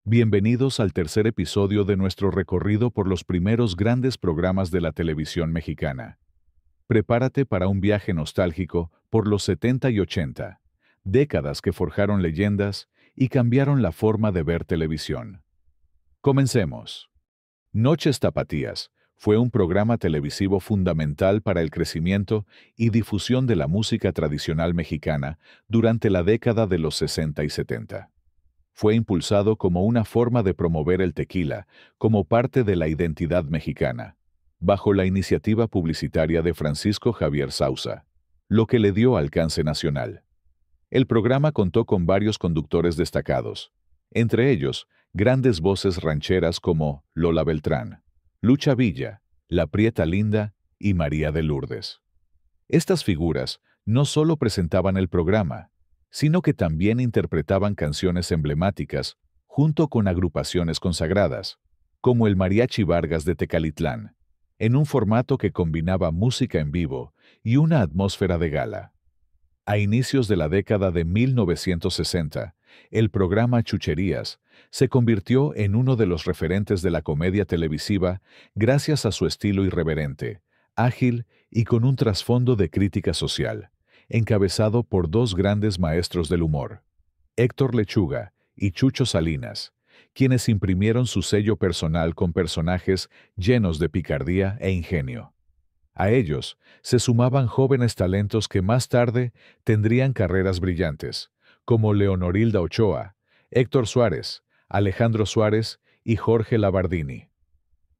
Bienvenidos al tercer episodio de nuestro recorrido por los primeros grandes programas de la televisión mexicana. Prepárate para un viaje nostálgico por los 70 y 80, décadas que forjaron leyendas y cambiaron la forma de ver televisión. Comencemos. Noches Tapatías fue un programa televisivo fundamental para el crecimiento y difusión de la música tradicional mexicana durante la década de los 60 y 70. Fue impulsado como una forma de promover el tequila como parte de la identidad mexicana, bajo la iniciativa publicitaria de Francisco Javier Sousa, lo que le dio alcance nacional. El programa contó con varios conductores destacados, entre ellos grandes voces rancheras como Lola Beltrán, Lucha Villa, La Prieta Linda y María de Lourdes. Estas figuras no solo presentaban el programa, sino que también interpretaban canciones emblemáticas junto con agrupaciones consagradas, como el Mariachi Vargas de Tecalitlán, en un formato que combinaba música en vivo y una atmósfera de gala. A inicios de la década de 1960, el programa Chucherías se convirtió en uno de los referentes de la comedia televisiva gracias a su estilo irreverente, ágil y con un trasfondo de crítica social, encabezado por dos grandes maestros del humor, Héctor Lechuga y Chucho Salinas, quienes imprimieron su sello personal con personajes llenos de picardía e ingenio. A ellos se sumaban jóvenes talentos que más tarde tendrían carreras brillantes, como Leonorilda Ochoa, Héctor Suárez, Alejandro Suárez y Jorge Labardini.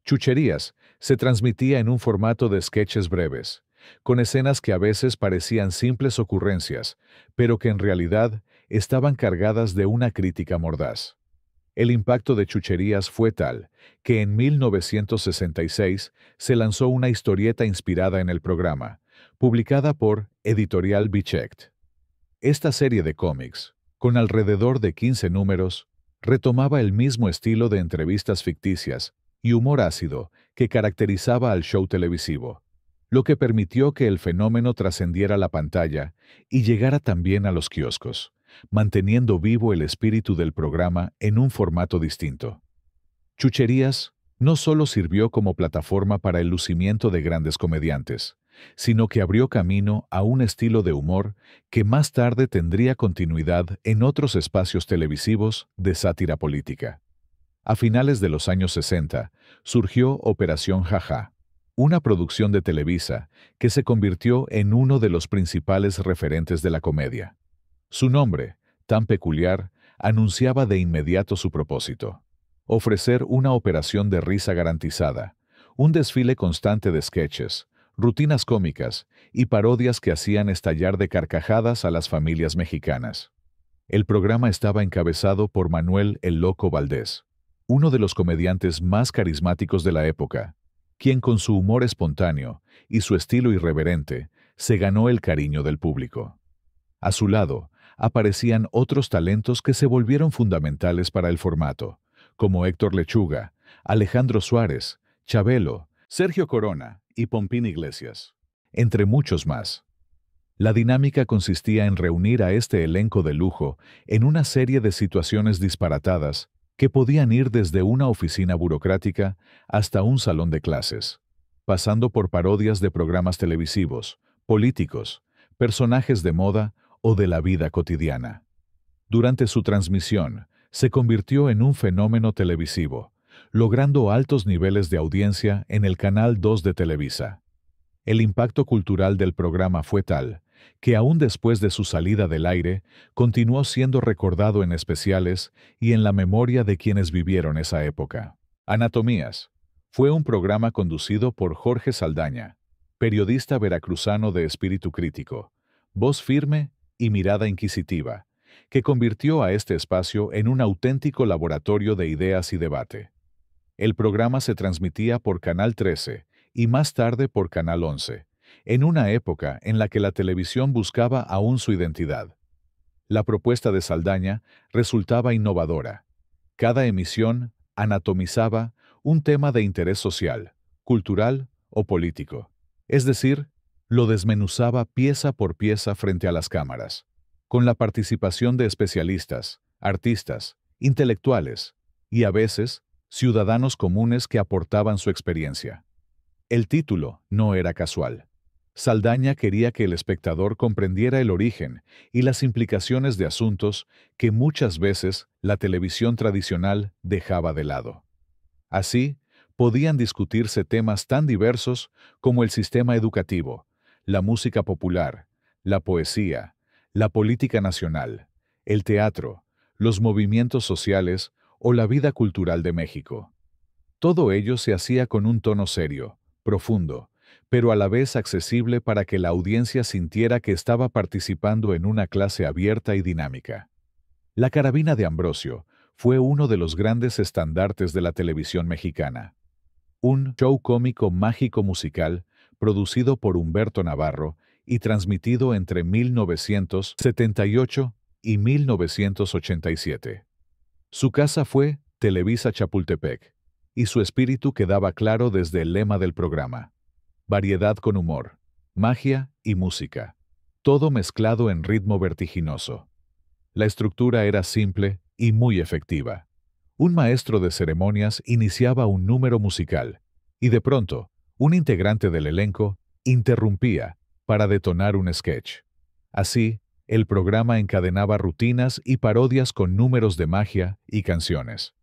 Chucherías se transmitía en un formato de sketches breves, con escenas que a veces parecían simples ocurrencias, pero que en realidad estaban cargadas de una crítica mordaz. El impacto de Chucherías fue tal que en 1966 se lanzó una historieta inspirada en el programa, publicada por Editorial Bichette. Esta serie de cómics, con alrededor de 15 números, retomaba el mismo estilo de entrevistas ficticias y humor ácido que caracterizaba al show televisivo, lo que permitió que el fenómeno trascendiera la pantalla y llegara también a los kioscos, manteniendo vivo el espíritu del programa en un formato distinto. Chucherías no solo sirvió como plataforma para el lucimiento de grandes comediantes, sino que abrió camino a un estilo de humor que más tarde tendría continuidad en otros espacios televisivos de sátira política. A finales de los años 60, surgió Operación Jaja, una producción de Televisa que se convirtió en uno de los principales referentes de la comedia. Su nombre, tan peculiar, anunciaba de inmediato su propósito: ofrecer una operación de risa garantizada, un desfile constante de sketches, rutinas cómicas y parodias que hacían estallar de carcajadas a las familias mexicanas. El programa estaba encabezado por Manuel "El Loco" Valdés, uno de los comediantes más carismáticos de la época, quien con su humor espontáneo y su estilo irreverente se ganó el cariño del público. A su lado, aparecían otros talentos que se volvieron fundamentales para el formato, como Héctor Lechuga, Alejandro Suárez, Chabelo, Sergio Corona y Pompín Iglesias, entre muchos más. La dinámica consistía en reunir a este elenco de lujo en una serie de situaciones disparatadas que podían ir desde una oficina burocrática hasta un salón de clases, pasando por parodias de programas televisivos, políticos, personajes de moda o de la vida cotidiana. Durante su transmisión, se convirtió en un fenómeno televisivo, logrando altos niveles de audiencia en el Canal 2 de Televisa. El impacto cultural del programa fue tal que aún después de su salida del aire, continuó siendo recordado en especiales y en la memoria de quienes vivieron esa época. Anatomías fue un programa conducido por Jorge Saldaña, periodista veracruzano de espíritu crítico, voz firme y mirada inquisitiva, que convirtió a este espacio en un auténtico laboratorio de ideas y debate. El programa se transmitía por Canal 13 y más tarde por Canal 11, en una época en la que la televisión buscaba aún su identidad. La propuesta de Saldaña resultaba innovadora. Cada emisión anatomizaba un tema de interés social, cultural o político. Es decir, lo desmenuzaba pieza por pieza frente a las cámaras, con la participación de especialistas, artistas, intelectuales, y a veces, ciudadanos comunes que aportaban su experiencia. El título no era casual. Saldaña quería que el espectador comprendiera el origen y las implicaciones de asuntos que muchas veces la televisión tradicional dejaba de lado. Así, podían discutirse temas tan diversos como el sistema educativo, la música popular, la poesía, la política nacional, el teatro, los movimientos sociales o la vida cultural de México. Todo ello se hacía con un tono serio, profundo, pero a la vez accesible para que la audiencia sintiera que estaba participando en una clase abierta y dinámica. La Carabina de Ambrosio fue uno de los grandes estandartes de la televisión mexicana. Un show cómico mágico musical producido por Humberto Navarro y transmitido entre 1978 y 1987. Su casa fue Televisa Chapultepec, y su espíritu quedaba claro desde el lema del programa: variedad con humor, magia y música, todo mezclado en ritmo vertiginoso. La estructura era simple y muy efectiva. Un maestro de ceremonias iniciaba un número musical, y de pronto, un integrante del elenco interrumpía para detonar un sketch. Así, el programa encadenaba rutinas y parodias con números de magia y canciones.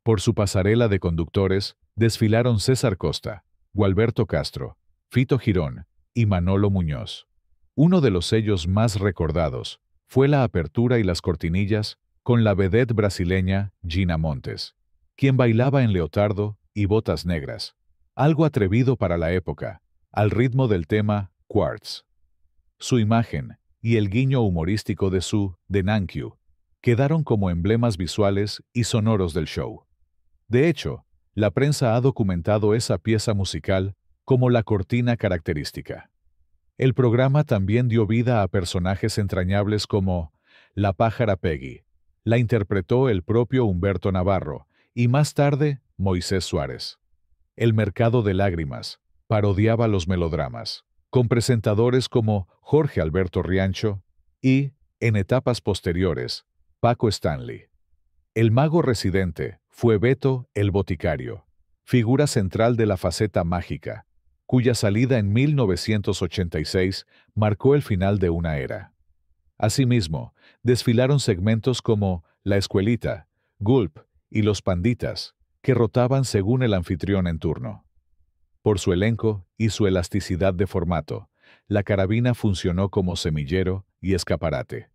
Por su pasarela de conductores desfilaron César Costa, Gualberto Castro, Fito Girón y Manolo Muñoz. Uno de los sellos más recordados fue la apertura y las cortinillas con la vedette brasileña Gina Montes, quien bailaba en leotardo y botas negras, algo atrevido para la época, al ritmo del tema Quartz. Su imagen y el guiño humorístico de su The Nankiw quedaron como emblemas visuales y sonoros del show. De hecho, la prensa ha documentado esa pieza musical como la cortina característica. El programa también dio vida a personajes entrañables como la pájara Peggy. La interpretó el propio Humberto Navarro y más tarde Moisés Suárez. El mercado de lágrimas parodiaba los melodramas, con presentadores como Jorge Alberto Riancho y, en etapas posteriores, Paco Stanley. El mago residente fue Beto el Boticario, figura central de la faceta mágica, cuya salida en 1986 marcó el final de una era. Asimismo, desfilaron segmentos como La Escuelita, Gulp y Los Panditas, que rotaban según el anfitrión en turno. Por su elenco y su elasticidad de formato, la Carabina funcionó como semillero y escaparate.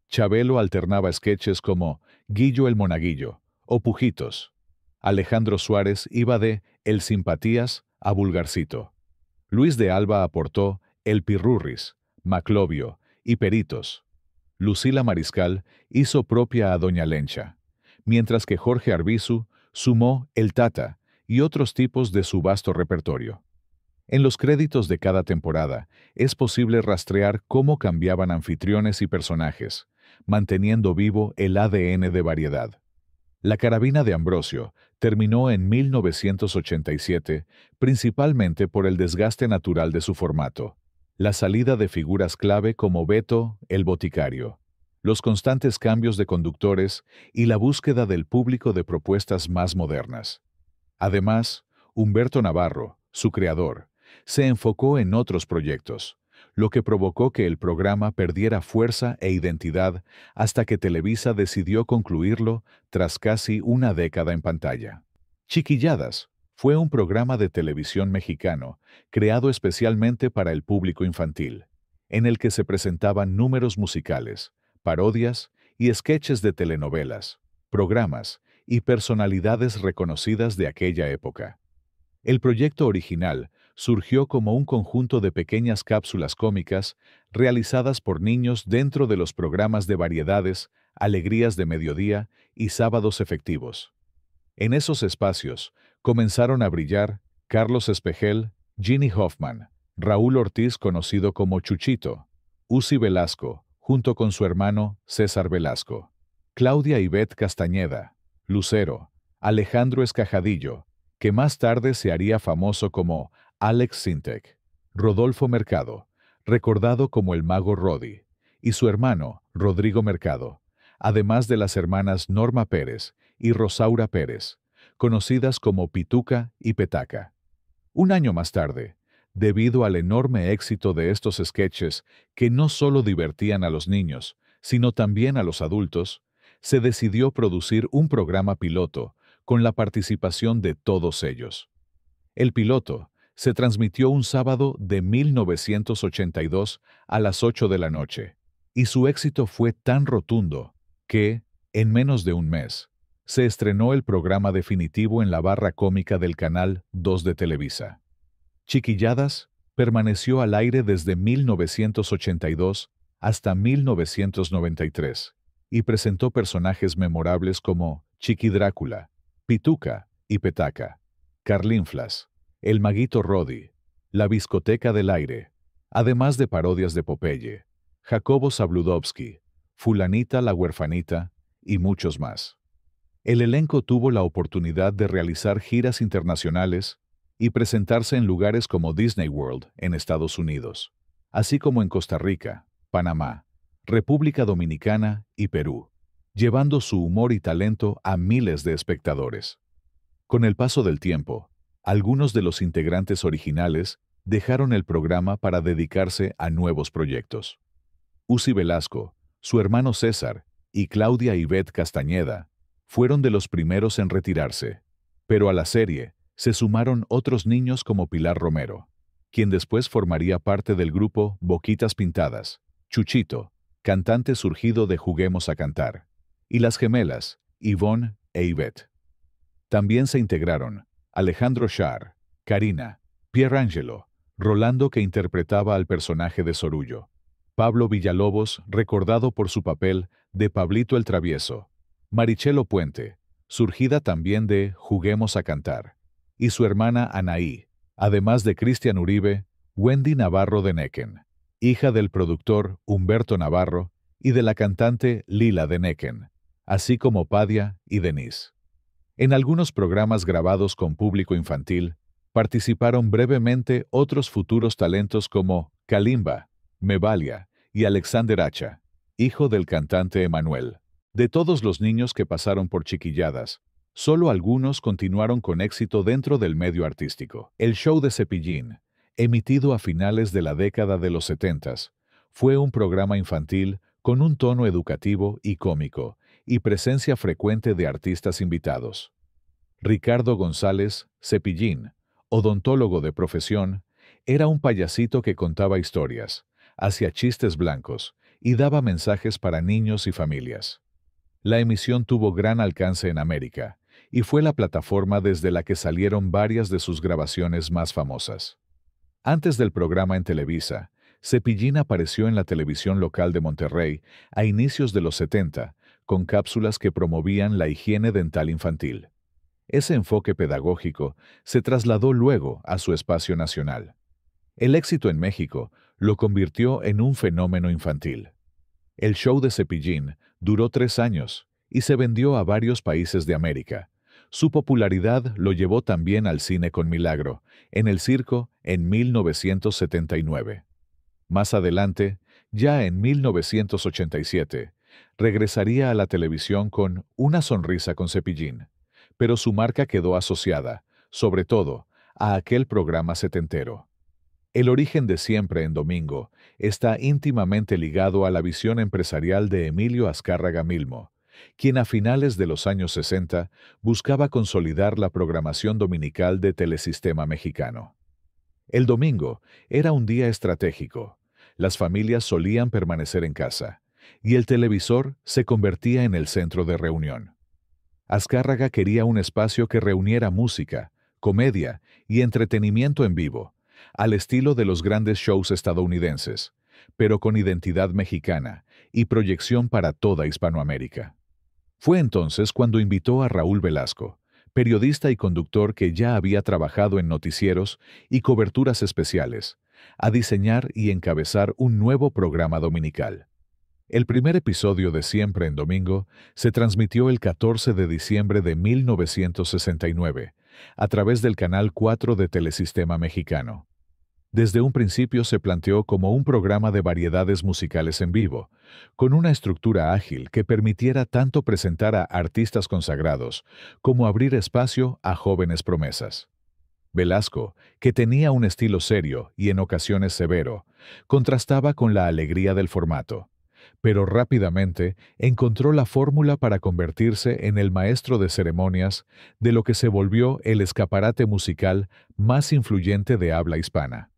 Chabelo alternaba sketches como Guillo el Monaguillo o Pujitos. Alejandro Suárez iba de El Simpatías a Vulgarcito. Luis de Alba aportó El Pirurris, Maclovio y Peritos. Lucila Mariscal hizo propia a Doña Lencha, mientras que Jorge Arbizu sumó El Tata y otros tipos de su vasto repertorio. En los créditos de cada temporada es posible rastrear cómo cambiaban anfitriones y personajes, manteniendo vivo el ADN de variedad. La Carabina de Ambrosio terminó en 1987 principalmente por el desgaste natural de su formato, la salida de figuras clave como Beto el Boticario, los constantes cambios de conductores y la búsqueda del público de propuestas más modernas. Además, Humberto Navarro, su creador, se enfocó en otros proyectos, lo que provocó que el programa perdiera fuerza e identidad hasta que Televisa decidió concluirlo tras casi una década en pantalla. Chiquilladas fue un programa de televisión mexicano creado especialmente para el público infantil, en el que se presentaban números musicales, parodias y sketches de telenovelas, programas y personalidades reconocidas de aquella época. El proyecto original surgió como un conjunto de pequeñas cápsulas cómicas realizadas por niños dentro de los programas de variedades, Alegrías de Mediodía y Sábados Efectivos. En esos espacios comenzaron a brillar Carlos Espejel, Ginny Hoffman, Raúl Ortiz conocido como Chuchito, Uzi Velasco, junto con su hermano César Velasco, Claudia Ivette Castañeda, Lucero, Alejandro Escajadillo, que más tarde se haría famoso como Alex Sintek, Rodolfo Mercado, recordado como el Mago Rodi, y su hermano, Rodrigo Mercado, además de las hermanas Norma Pérez y Rosaura Pérez, conocidas como Pituca y Petaca. Un año más tarde, debido al enorme éxito de estos sketches que no solo divertían a los niños, sino también a los adultos, se decidió producir un programa piloto con la participación de todos ellos. El piloto se transmitió un sábado de 1982 a las 8 de la noche, y su éxito fue tan rotundo que, en menos de un mes, se estrenó el programa definitivo en la barra cómica del Canal 2 de Televisa. Chiquilladas permaneció al aire desde 1982 hasta 1993 y presentó personajes memorables como Chiqui Drácula, Pituca y Petaca, Carlinflas, El Maguito Rodi, La Discoteca del Aire, además de parodias de Popeye, Jacobo Zabludovsky, Fulanita la Huerfanita y muchos más. El elenco tuvo la oportunidad de realizar giras internacionales y presentarse en lugares como Disney World en Estados Unidos, así como en Costa Rica, Panamá, República Dominicana y Perú, llevando su humor y talento a miles de espectadores. Con el paso del tiempo, algunos de los integrantes originales dejaron el programa para dedicarse a nuevos proyectos. Uzi Velasco, su hermano César y Claudia Ivette Castañeda fueron de los primeros en retirarse, pero a la serie se sumaron otros niños como Pilar Romero, quien después formaría parte del grupo Boquitas Pintadas, Chuchito, cantante surgido de Juguemos a Cantar, y las gemelas, Ivonne e Ivette. También se integraron Alejandro Schar, Karina, Pierangelo, Rolando que interpretaba al personaje de Sorullo, Pablo Villalobos, recordado por su papel de Pablito el Travieso, Marichelo Puente, surgida también de Juguemos a Cantar, y su hermana Anaí, además de Cristian Uribe, Wendy Navarro de Necken, hija del productor Humberto Navarro y de la cantante Lila de Necken, así como Padia y Denise. En algunos programas grabados con público infantil, participaron brevemente otros futuros talentos como Kalimba, Mevalia y Alexander Hacha, hijo del cantante Emanuel. De todos los niños que pasaron por Chiquilladas, solo algunos continuaron con éxito dentro del medio artístico. El show de Cepillín, emitido a finales de la década de los 70s, fue un programa infantil con un tono educativo y cómico, y presencia frecuente de artistas invitados. Ricardo González, Cepillín, odontólogo de profesión, era un payasito que contaba historias, hacía chistes blancos y daba mensajes para niños y familias. La emisión tuvo gran alcance en América y fue la plataforma desde la que salieron varias de sus grabaciones más famosas. Antes del programa en Televisa, Cepillín apareció en la televisión local de Monterrey a inicios de los 70 con cápsulas que promovían la higiene dental infantil. Ese enfoque pedagógico se trasladó luego a su espacio nacional. El éxito en México lo convirtió en un fenómeno infantil. El show de Cepillín duró 3 años y se vendió a varios países de América. Su popularidad lo llevó también al cine con Milagro, en el circo, en 1979. Más adelante, ya en 1987, regresaría a la televisión con Una sonrisa con Cepillín, pero su marca quedó asociada, sobre todo, a aquel programa setentero. El origen de Siempre en Domingo está íntimamente ligado a la visión empresarial de Emilio Azcárraga Milmo, quien a finales de los años 60 buscaba consolidar la programación dominical de Telesistema Mexicano. El domingo era un día estratégico. Las familias solían permanecer en casa, y el televisor se convertía en el centro de reunión. Azcárraga quería un espacio que reuniera música, comedia y entretenimiento en vivo, al estilo de los grandes shows estadounidenses, pero con identidad mexicana y proyección para toda Hispanoamérica. Fue entonces cuando invitó a Raúl Velasco, periodista y conductor que ya había trabajado en noticieros y coberturas especiales, a diseñar y encabezar un nuevo programa dominical. El primer episodio de Siempre en Domingo se transmitió el 14 de diciembre de 1969, a través del Canal 4 de Telesistema Mexicano. Desde un principio se planteó como un programa de variedades musicales en vivo, con una estructura ágil que permitiera tanto presentar a artistas consagrados como abrir espacio a jóvenes promesas. Velasco, que tenía un estilo serio y en ocasiones severo, contrastaba con la alegría del formato, pero rápidamente encontró la fórmula para convertirse en el maestro de ceremonias de lo que se volvió el escaparate musical más influyente de habla hispana.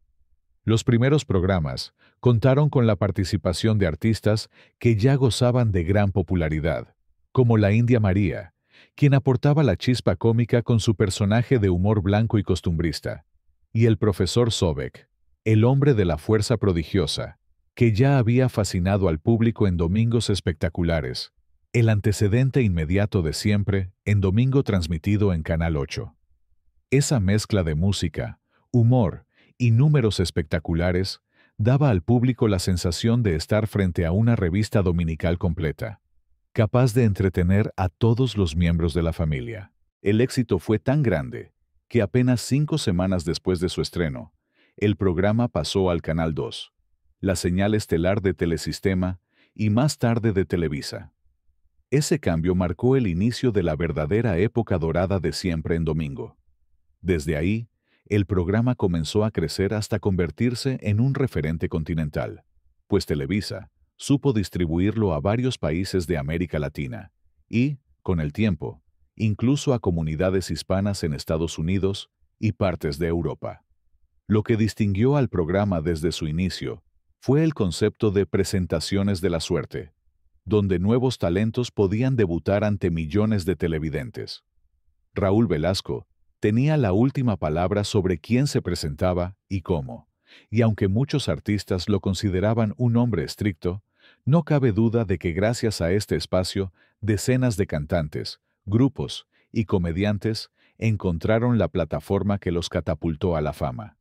Los primeros programas contaron con la participación de artistas que ya gozaban de gran popularidad, como la India María, quien aportaba la chispa cómica con su personaje de humor blanco y costumbrista, y el profesor Sobek, el hombre de la fuerza prodigiosa, que ya había fascinado al público en Domingos Espectaculares, el antecedente inmediato de Siempre en domingo transmitido en Canal 8. Esa mezcla de música, humor y números espectaculares daba al público la sensación de estar frente a una revista dominical completa, capaz de entretener a todos los miembros de la familia. El éxito fue tan grande que apenas 5 semanas después de su estreno, el programa pasó al Canal 2, la señal estelar de Telesistema y más tarde de Televisa. Ese cambio marcó el inicio de la verdadera época dorada de Siempre en Domingo. Desde ahí, el programa comenzó a crecer hasta convertirse en un referente continental, pues Televisa supo distribuirlo a varios países de América Latina y, con el tiempo, incluso a comunidades hispanas en Estados Unidos y partes de Europa. Lo que distinguió al programa desde su inicio fue el concepto de presentaciones de la suerte, donde nuevos talentos podían debutar ante millones de televidentes. Raúl Velasco tenía la última palabra sobre quién se presentaba y cómo, y aunque muchos artistas lo consideraban un hombre estricto, no cabe duda de que gracias a este espacio, decenas de cantantes, grupos y comediantes encontraron la plataforma que los catapultó a la fama.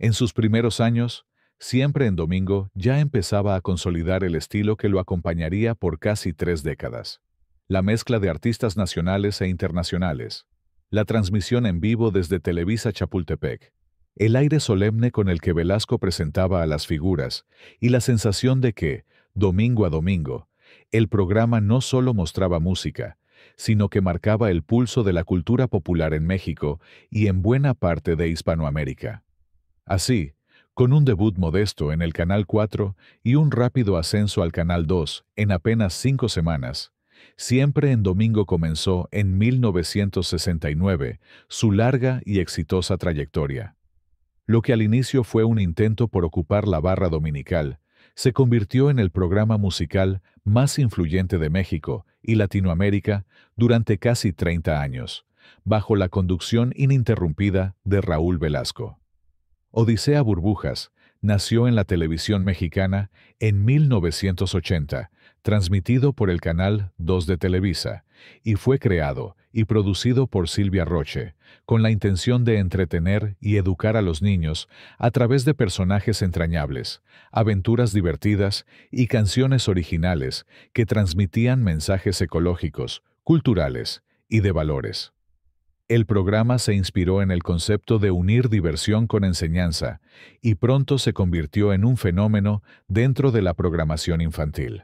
En sus primeros años, Siempre en Domingo ya empezaba a consolidar el estilo que lo acompañaría por casi 3 décadas. La mezcla de artistas nacionales e internacionales, la transmisión en vivo desde Televisa Chapultepec, el aire solemne con el que Velasco presentaba a las figuras y la sensación de que, domingo a domingo, el programa no solo mostraba música, sino que marcaba el pulso de la cultura popular en México y en buena parte de Hispanoamérica. Así, con un debut modesto en el Canal 4 y un rápido ascenso al Canal 2 en apenas 5 semanas, Siempre en Domingo comenzó en 1969 su larga y exitosa trayectoria. Lo que al inicio fue un intento por ocupar la barra dominical, se convirtió en el programa musical más influyente de México y Latinoamérica durante casi 30 años, bajo la conducción ininterrumpida de Raúl Velasco. Odisea Burbujas nació en la televisión mexicana en 1980, transmitido por el Canal 2 de Televisa, y fue creado y producido por Silvia Roche, con la intención de entretener y educar a los niños a través de personajes entrañables, aventuras divertidas y canciones originales que transmitían mensajes ecológicos, culturales y de valores. El programa se inspiró en el concepto de unir diversión con enseñanza y pronto se convirtió en un fenómeno dentro de la programación infantil.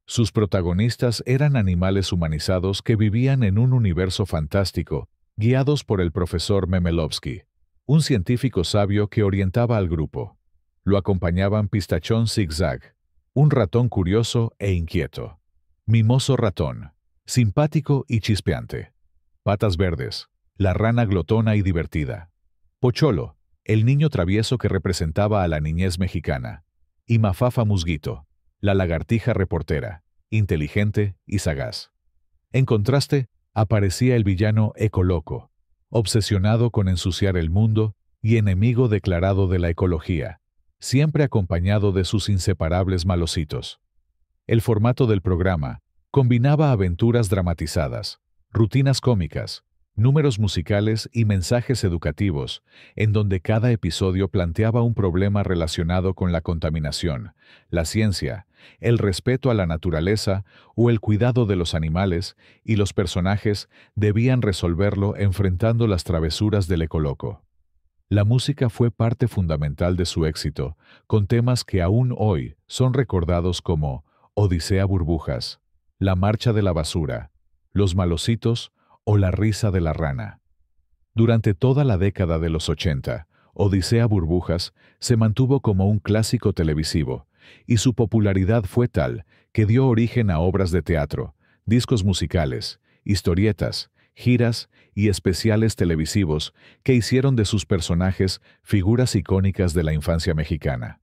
Sus protagonistas eran animales humanizados que vivían en un universo fantástico, guiados por el profesor Memelovsky, un científico sabio que orientaba al grupo. Lo acompañaban Pistachón Zigzag, un ratón curioso e inquieto; Mimoso Ratón, simpático y chispeante; Patas Verdes, la rana glotona y divertida; Pocholo, el niño travieso que representaba a la niñez mexicana; y Mafafa Musguito, la lagartija reportera, inteligente y sagaz. En contraste, aparecía el villano Ecoloco, obsesionado con ensuciar el mundo y enemigo declarado de la ecología, siempre acompañado de sus inseparables malocitos. El formato del programa combinaba aventuras dramatizadas, rutinas cómicas, números musicales y mensajes educativos, en donde cada episodio planteaba un problema relacionado con la contaminación, la ciencia, el respeto a la naturaleza o el cuidado de los animales, y los personajes debían resolverlo enfrentando las travesuras del Ecoloco. La música fue parte fundamental de su éxito, con temas que aún hoy son recordados como Odisea Burbujas, La Marcha de la Basura, Los Malocitos o La Risa de la Rana. Durante toda la década de los 80, Odisea Burbujas se mantuvo como un clásico televisivo, y su popularidad fue tal que dio origen a obras de teatro, discos musicales, historietas, giras y especiales televisivos que hicieron de sus personajes figuras icónicas de la infancia mexicana.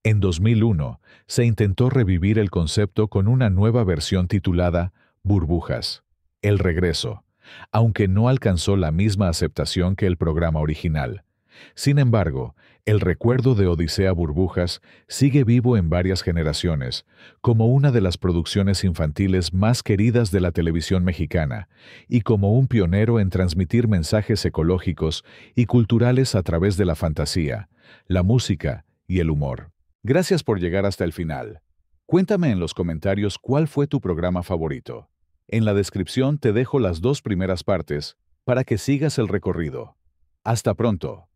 En 2001, se intentó revivir el concepto con una nueva versión titulada Burbujas, El Regreso, aunque no alcanzó la misma aceptación que el programa original. Sin embargo, el recuerdo de Odisea Burbujas sigue vivo en varias generaciones, como una de las producciones infantiles más queridas de la televisión mexicana, y como un pionero en transmitir mensajes ecológicos y culturales a través de la fantasía, la música y el humor. Gracias por llegar hasta el final. Cuéntame en los comentarios cuál fue tu programa favorito. En la descripción te dejo las dos primeras partes para que sigas el recorrido. Hasta pronto.